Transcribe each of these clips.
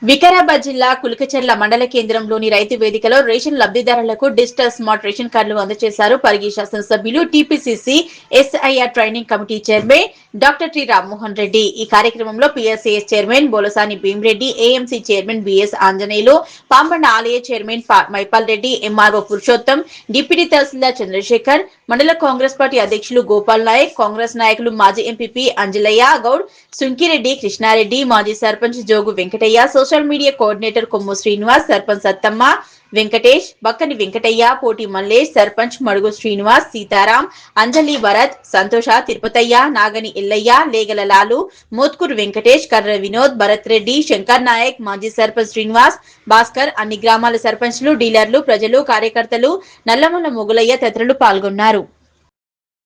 వికారాబాద్ జిల్లా కుల్కచర్ల మండల కేంద్రంలోని రైతు వేదికలో రేషన్ లబ్దిదారులకు డిజిటల్ స్మార్ట్ రేషన్ కార్డులు అందజేశారు. పరిగి శాసనసభ్యులు TPCC SIR training committee chairman doctor T Rammohan Reddy. ఈ కార్యక్రమంలో PSAS chairman Bolasani Bheemireddy, AMC chairman BS Anjaneyulu, Pambanda ఆలయ chairman Maipal Reddy, MRO Purushottam, deputy tahsildar Chandrashekar, మండల కాంగ్రెస్ పార్టీ అధ్యక్షులు గోపాల్ నాయక్, కాంగ్రెస్ నాయకులు మాజీ ఎంపీపీ అంజలయ్య గౌడ్, సుంకిరెడ్డి కృష్ణారెడ్డి, మాజీ sarpanch Jogu Venkataiah, social media coordinator Kommu Srinivas, sarpanch Sattamma, Venkatesh, Bakkani Venkataiah, పోటీ మల్లేష్, సర్పంచ్ మడుగు శ్రీనివాస్, సీతారాం, అంజలి భరత్, సంతోష, తిరుపతయ్య, నాగని ఎల్లయ్య, లేగల లాలు, మోత్కూరు వెంకటేష్, కర్ర వినోద్, భరత్ రెడ్డి, శంకర్ నాయక్, మాజీ సర్పంచ్ శ్రీనివాస్, భాస్కర్, అన్ని గ్రామాల సర్పంచ్లు, డీలర్లు, ప్రజలు, కార్యకర్తలు, నల్లమల్ల మొగులయ్య తదితరులు పాల్గొన్నారు.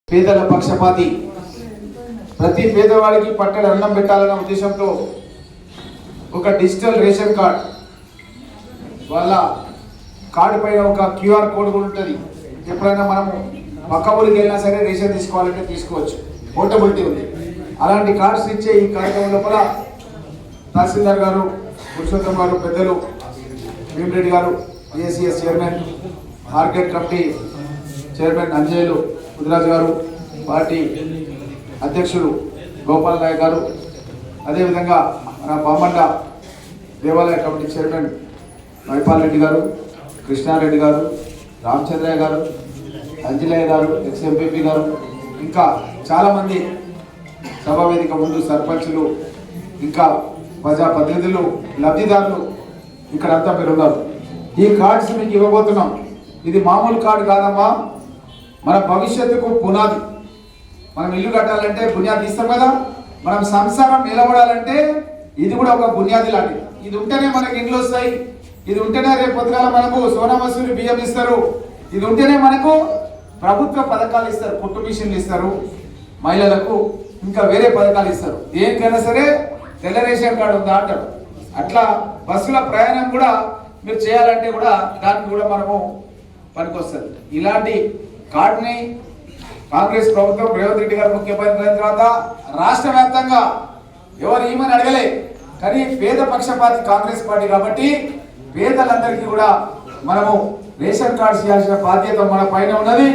పేదల పక్షపాతి, ప్రతి పేదవాడికి పట్టెడు అన్నం పెట్టాలన్న ఉద్దేశంతో ఒక డిజిటల్ రేషన్ కార్డ్, వాళ్ళ కార్డు పైన ఒక క్యూఆర్ కోడ్ కూడా ఉంటుంది. ఎప్పుడైనా మనము పక్క ఊరికి వెళ్ళినా సరే రేషన్ తీసుకోవాలంటే తీసుకోవచ్చు, పోర్టబిలిటీ ఉంది. అలాంటి కార్డ్స్ ఇచ్చే ఈ కార్యక్రమం లోపల తహసీల్దార్ గారు, పురుషోత్తం గారు, పెద్దలు భీమిరెడ్డి గారు, ACS chairman, market committee chairman అంజయ్యలు ముదిరాజు గారు, పార్టీ అధ్యక్షుడు గోపాల్ నాయక్ గారు, అదేవిధంగా మన పామండ దేవాలయ కమిటీ చైర్మన్ మైపాల్ రెడ్డి గారు, కృష్ణారెడ్డి గారు, రామచంద్రయ్య గారు, అంజలయ్య గారు, ఎక్స్ఎంపీపీ గారు, ఇంకా చాలామంది సభా వేదిక ముందు సర్పంచులు, ఇంకా ప్రజాప్రతినిధులు, లబ్ధిదారులు ఇక్కడంతా మీరు ఉన్నారు. ఈ కార్డ్స్ మీకు ఇవ్వబోతున్నాం. ఇది మామూలు కార్డు కాదమ్మా, మన భవిష్యత్తుకు పునాది. మనం ఇల్లు కట్టాలంటే బునియాది ఇస్తాం కదా, మనం సంసారం నిలబడాలంటే ఇది కూడా ఒక బునియాది లాంటిది. ఇది ఉంటేనే మనకి ఇండ్లు వస్తాయి, ఇది ఉంటేనే రేపు పొద్దుగాల మనకు సోనా మసూరి బియ్యం ఇస్తారు, ఇది ఉంటేనే మనకు ప్రభుత్వ పథకాలు ఇస్తారు, కుట్టు మిషన్లు ఇస్తారు, మహిళలకు ఇంకా వేరే పథకాలు ఇస్తారు. దేనికైనా సరే తెల్ల రేషన్ కార్డు ఉందా అంటారు. అట్లా బస్సుల ప్రయాణం కూడా మీరు చేయాలంటే కూడా దానికి కూడా మనము పనికొస్తుంది. ఇలాంటి కార్డుని కాంగ్రెస్ ప్రభుత్వం రేవంత్ రెడ్డి గారు ముఖ్యమంత్రి అయిన తర్వాత రాష్ట్ర వ్యాప్తంగా ఎవరు ఏమని అడగలే, కానీ పేద పక్షపాతి కాంగ్రెస్ పార్టీ కాబట్టి పేదలందరికీ కూడా మనము రేషన్ కార్డు చేయాల్సిన బాధ్యత మన పైన ఉన్నది.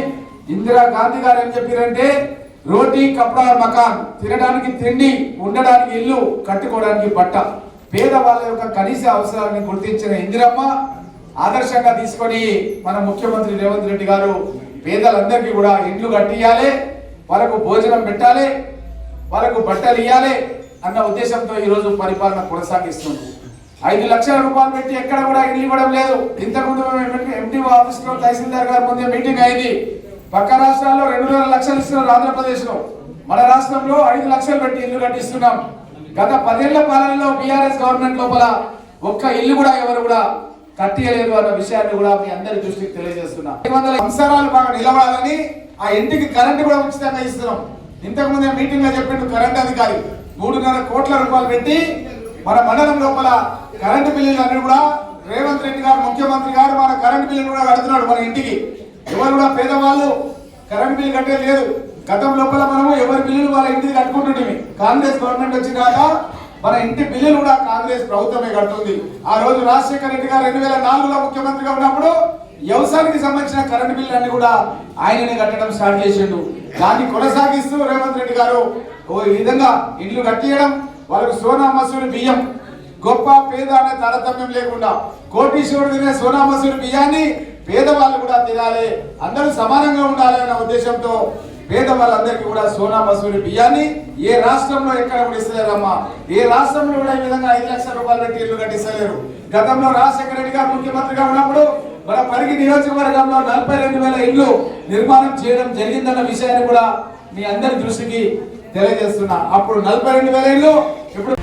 ఇందిరా గాంధీ గారు ఏం చెప్పారంటే, రోటీ కపడా మకాన్, తినడానికి తిండి, ఉండడానికి ఇల్లు, కట్టుకోవడానికి బట్ట, పేదవాళ్ళ యొక్క కనీస అవసరాలను గుర్తించిన ఇందిరమ్మ ఆదర్శంగా తీసుకొని మన ముఖ్యమంత్రి రేవంత్ రెడ్డి గారు పేదలందరికీ కూడా ఇండ్లు కట్టియాలి, వాళ్ళకు భోజనం పెట్టాలి, వాళ్ళకు బట్టలు ఇవ్వాలి అన్న ఉద్దేశంతో ఈరోజు పరిపాలన కొనసాగిస్తుంది. 5 లక్షల రూపాయలు పెట్టి ఎక్కడ కూడా ఇల్లు ఇవ్వడం లేదు. ఇంతకుముందు ఎంటీఓ ఆఫీస్ లో తహసీల్దార్ గారి ముందే మీటింగ్ అయింది. పక్క రాష్ట్రాల్లో 2,000 లక్షలు ఇస్తున్నారు, ఆంధ్రప్రదేశ్ లో. మన రాష్ట్రంలో 5 లక్షలు పెట్టి ఇల్లు కట్టిస్తున్నాం. గత 10 ఏళ్ల పాలనలో బీఆర్ఎస్ గవర్నమెంట్ లోపల ఒక్క ఇల్లు కూడా ఎవరు కూడా కట్టియలేదు అన్న విషయాన్ని కూడా మీ అందరి దృష్టికి తెలియజేస్తున్నా. 500 సంవత్సరాలు బాగా నిలబడాలని ఆ ఇంటికి కరెంటు కూడా ఉచితంగా ఇస్తున్నాం. ఇంతకు ముందే మీటింగ్ లో చెప్పిండు కరెంట్ అధికారి 3.5 కోట్ల రూపాయలు పెట్టి మన మండలం లోపల కరెంటు బిల్లులు అన్ని కూడా రేవంత్ రెడ్డి గారు ముఖ్యమంత్రి గారు మన కరెంటు బిల్లులు కూడా కడుతున్నాడు. మన ఇంటికి ఎవరు కూడా పేదవాళ్ళు కరెంట్ బిల్లు కట్టే లేదు. గతం లోపల మనము ఎవరి బిల్లులు వాళ్ళ ఇంటికి కట్టుకుంటుంటే కాంగ్రెస్ గవర్నమెంట్ వచ్చినాక మన ఇంటి బిల్లులు కూడా కాంగ్రెస్ ప్రభుత్వమే కడుతుంది. ఆ రోజు రాజశేఖర రెడ్డి గారు 2004లో ముఖ్యమంత్రిగా ఉన్నప్పుడు వ్యవసాయానికి సంబంధించిన కరెంటు బిల్లు అన్ని కూడా ఆయననే కట్టడం స్టార్ట్ చేసిండు. దాన్ని కొనసాగిస్తూ రేవంత్ రెడ్డి గారు ఈ విధంగా ఇండ్లు కట్టియడం, వాళ్ళకు సోనా మసూరి బియ్యం, గొప్ప పేద అనే తారతమ్యం లేకుండా కోటీశ్వరుడు తినే సోనా మసూరి బియ్యాన్ని పేదవాళ్ళు కూడా తినాలి, అందరూ సమానంగా ఉండాలి అన్న ఉద్దేశంతో పేదవాళ్ళందరికీ కూడా సోనా మసూరి బియ్యాన్ని ఏ రాష్ట్రంలో ఎక్కడ కూడా ఇస్తలేరమ్మా. ఏ రాష్ట్రంలో కూడా ఈ విధంగా 5 లక్షల రూపాయలు పెట్టి ఇల్లు కట్టిస్తలేరు. గతంలో రాజశేఖర రెడ్డి గారు ముఖ్యమంత్రిగా ఉన్నప్పుడు మన పరిగి నియోజకవర్గంలో 42,000 ఇల్లు నిర్మాణం చేయడం జరిగిందన్న విషయాన్ని కూడా మీ అందరి దృష్టికి తెలియజేస్తున్నా. అప్పుడు 42,000 ఇల్లు, ఇప్పుడు